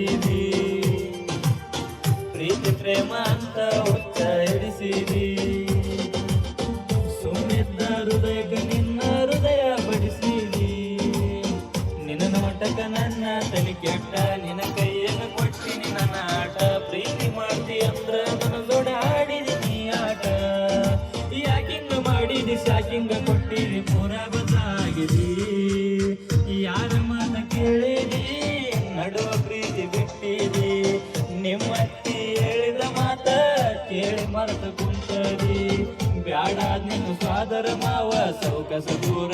ಕೆಡಿಸಿದಿ ಪ್ರೀತಿ ಪ್ರೇಮ ಅಂತ ಹುಚ್ಚ ಹಿಡಿಸಿದಿ ಸುಮ್ಮಿದ್ದ ಹೃದಯಕ್ಕೆ ನಿನ್ನ ಹೃದಯ ಬಡಿಸಿದಿ ನಿನ್ನ ನೋಟಕ ನನ್ನ ತಲೆ ಕೆಟ್ಟ ನಿನ್ನ ಕೈಯನ್ನು ಕೊಟ್ಟಿನಿ ನನ್ನ ಆಟ ಪ್ರೀತಿ ಮಾಡ್ತಿ ಅಂದ್ರ ನನ್ನ ದೊಡ್ಡ ಆಡಿದಿ ಆಟ ಯಾಕಿಂಗ ಮಾಡಿದಿ ಶಾಕಿಂಗ ಕೊಟ್ಟಿದಿ ಪೂರ ಬದಲಾಗಿದಿ ಯಾರ ಮಾತ ಕೇಳಿದಿ ನಡುವ ಪ್ರೀತಿ ಬಿಟ್ಟಿದಿ ನಿಮ್ಮತ್ತಿ ಹೇಳಿದ ಮಾತ ಕೇಳಿ ಮರೆತು ಕುಂತದಿ ಬ್ಯಾಡ ನಿನ್ನ ಸ್ವಾದರ ಮಾವ ಸೌಕಸ ದೂರ